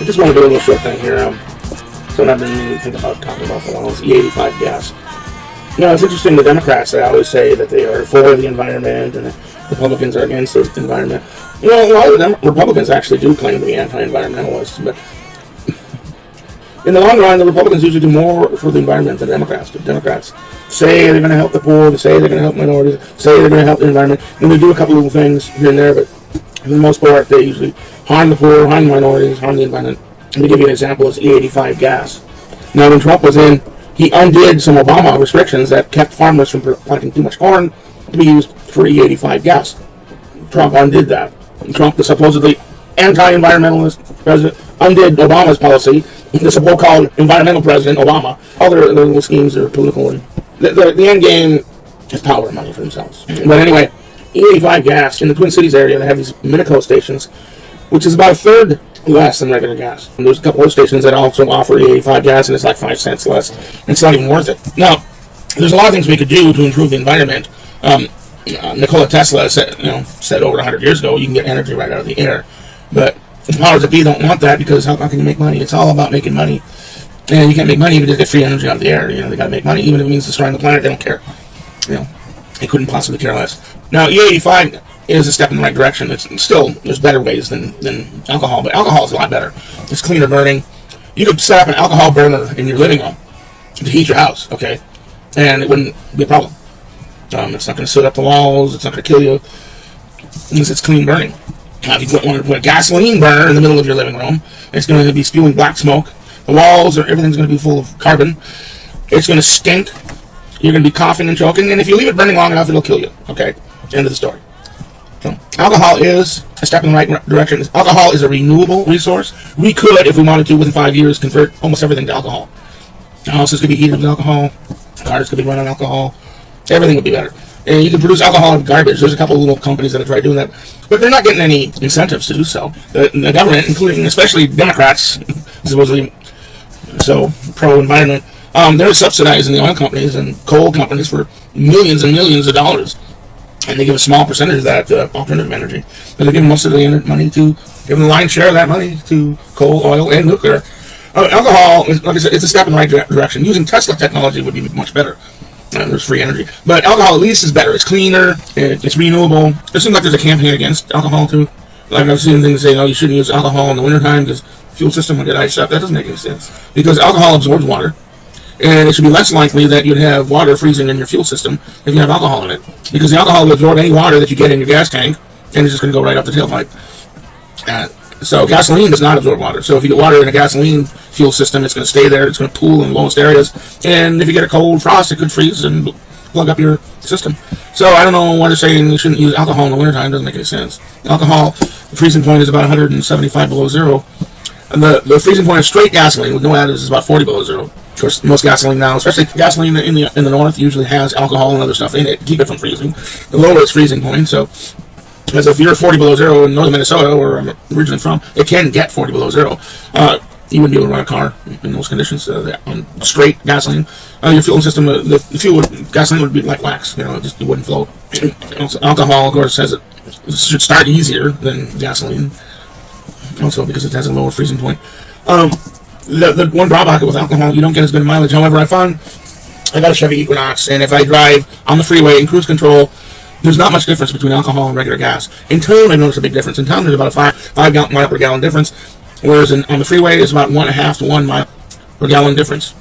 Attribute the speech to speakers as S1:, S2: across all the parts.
S1: just want to do a little short thing here. Something I've been thinking about talking about for a while is E85 gas. It's interesting, the Democrats, they always say that they are for the environment and the Republicans are against the environment. A lot of them Republicans actually do claim to be anti-environmentalists, but in the long run, the Republicans usually do more for the environment than Democrats do. Democrats say they're going to help the poor, they say they're going to help minorities, say they're going to help the environment, and they do a couple little things here and there, but for the most part, they usually harm the poor, harm the minorities, harm the environment. Let me give you an example, is E85 gas. Now, when Trump was in, he undid some Obama restrictions that kept farmers from planting too much corn to be used for E85 gas. Trump undid that. Trump, the supposedly anti-environmentalist president, undid Obama's policy. The so-called environmental president, Obama, all their little schemes are political. And the end game is power and money for themselves. But anyway, E85 gas, in the Twin Cities area, they have these Minico stations, which is about a third less than regular gas. And there's a couple of stations that also offer E85 gas, and it's like 5 cents less. It's not even worth it. Now, there's a lot of things we could do to improve the environment. Nikola Tesla said over 100 years ago, you can get energy right out of the air. But the powers that be don't want that, because how can you make money? It's all about making money. And you can't make money if you just get free energy out of the air. They got to make money, even if it means destroying the planet. They don't care. They couldn't possibly care less. Now, E85 is a step in the right direction. There's better ways than alcohol, but alcohol is a lot better. It's cleaner burning. You could set up an alcohol burner in your living room to heat your house, okay? And it wouldn't be a problem. It's not going to soot up the walls. It's not going to kill you unless it's clean burning. Now, if you want to put a gasoline burner in the middle of your living room, it's going to be spewing black smoke. The walls, everything's going to be full of carbon. It's going to stink. You're going to be coughing and choking, and if you leave it burning long enough, it'll kill you, okay? End of the story. So, alcohol is a step in the right direction. Alcohol is a renewable resource. We could, if we wanted to, within 5 years, convert almost everything to alcohol. Houses could be heated with alcohol. Cars could be run on alcohol. Everything would be better. And you can produce alcohol out of garbage. There's a couple of little companies that have tried doing that, but they're not getting any incentives to do so. The government, including especially Democrats, supposedly so pro-environment, they're subsidizing the oil companies and coal companies for millions and millions of dollars. And they give a small percentage of that to alternative energy. But they give most of the money to, give them the lion's share of that money to coal, oil, and nuclear. Alcohol, like I said, it's a step in the right direction. Using Tesla technology would be much better. There's free energy. But alcohol at least is better. It's cleaner. It's renewable. It seems like there's a campaign against alcohol too. Like I've seen things saying, you shouldn't use alcohol in the wintertime because the fuel system will get iced up. That doesn't make any sense. Because alcohol absorbs water. And it should be less likely that you'd have water freezing in your fuel system if you have alcohol in it. Because the alcohol will absorb any water that you get in your gas tank, and it's just going to go right up the tailpipe. So gasoline does not absorb water. So if you get water in a gasoline fuel system, it's going to stay there. It's going to pool in the lowest areas. And if you get a cold frost, it could freeze and plug up your system. So I don't know why they're saying you shouldn't use alcohol in the wintertime. It doesn't make any sense. Alcohol, the freezing point is about 175 below zero. And the freezing point of straight gasoline with no additives is about 40 below zero. Of course, most gasoline now, especially gasoline in the north, usually has alcohol and other stuff in it to keep it from freezing. The lower its freezing point, so as if you're 40 below zero in northern Minnesota, where I'm originally from, it can get 40 below zero. You wouldn't be able to run a car in those conditions on straight gasoline. Your fuel system, gasoline would be like wax. It wouldn't flow. Alcohol, of course, says it should start easier than gasoline, also because it has a lower freezing point. The one drawback with alcohol, you don't get as good mileage. However, I got a Chevy Equinox, and if I drive on the freeway in cruise control, there's not much difference between alcohol and regular gas. In town, I noticed a big difference. In town, there's about a 5 mile per gallon difference, whereas on the freeway, it's about 1.5 to 1 mile per gallon difference.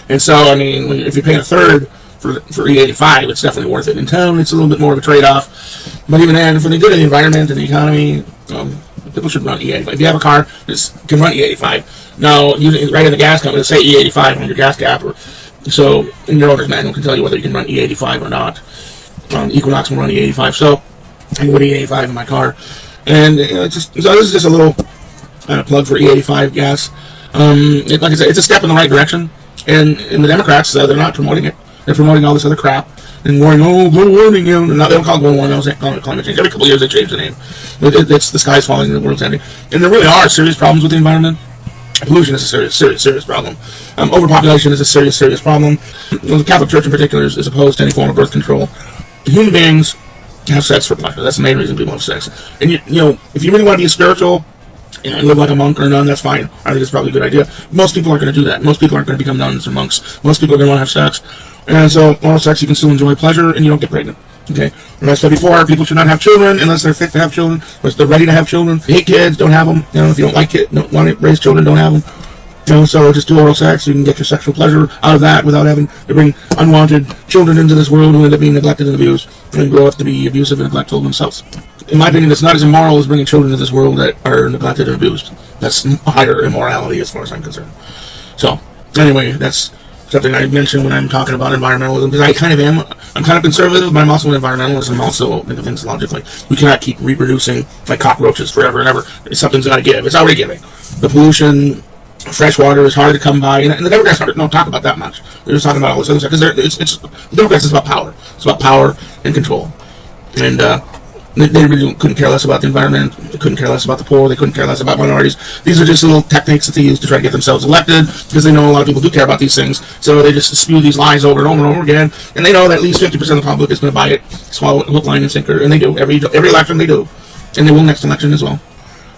S1: And so, if you're paying a third for E85, it's definitely worth it. In town, it's a little bit more of a trade-off. But even then, for the good of the environment and the economy, people should run E85. If you have a car, just can run E85. Now, using right in the gas company, say E85 on your gas cap, so in your owner's manual can tell you whether you can run E85 or not. Equinox can run E85, so I can put E85 in my car. And so this is just a little plug for E85 gas. Like I said, it's a step in the right direction. And the Democrats, they're not promoting it. They're promoting all this other crap and worrying, global warming. They don't call it global warming, they call it climate change. Every couple of years they change the name. It's the sky's falling and the world's ending. And there really are serious problems with the environment. Pollution is a serious problem. Overpopulation is a serious problem. The Catholic Church in particular is opposed to any form of birth control. Human beings have sex for pleasure. That's the main reason people have sex. And if you really want to be spiritual, live like a monk or a nun, that's fine. I think it's probably a good idea. Most people aren't going to do that. Most people aren't going to become nuns or monks. Most people are going to want to have sex. And so, oral sex, you can still enjoy pleasure, and you don't get pregnant. Okay? And I said before, people should not have children unless they're fit to have children, unless they're ready to have children. If you hate kids, don't have them. If you don't like it, don't want to raise children, don't have them. So just do oral sex. You can get your sexual pleasure out of that without having to bring unwanted children into this world who end up being neglected and abused and grow up to be abusive and neglectful themselves. In my opinion, it's not as immoral as bringing children into this world that are neglected and abused. That's higher immorality as far as I'm concerned. So, anyway, that's something I mention when I'm talking about environmentalism, because I'm kind of conservative, but I'm also an environmentalist. I'm also think of things logically. We cannot keep reproducing like cockroaches forever and ever. Something's got to give. It's already giving. The pollution, fresh water is hard to come by, and the Democrats don't talk about that much. They're just talking about all this other stuff, because the Democrats is about power. It's about power and control. And they really couldn't care less about the environment. They couldn't care less about the poor. They couldn't care less about minorities. These are just little techniques that they use to try to get themselves elected, because they know a lot of people do care about these things. So they just spew these lies over and over and over again, and they know that at least 50% of the public is going to buy it, swallow it, hook, line, and sinker, and they do. Every election they do. And they will next election as well.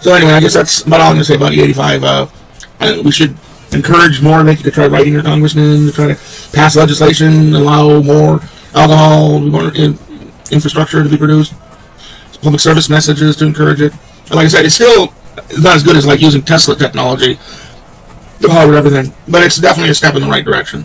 S1: So anyway, I guess that's about all I'm going to say about E85. We should encourage more, like you could try writing your congressman to try to pass legislation, allow more alcohol, more infrastructure to be produced, public service messages to encourage it. And like I said, it's still not as good as like using Tesla technology to power everything, but it's definitely a step in the right direction.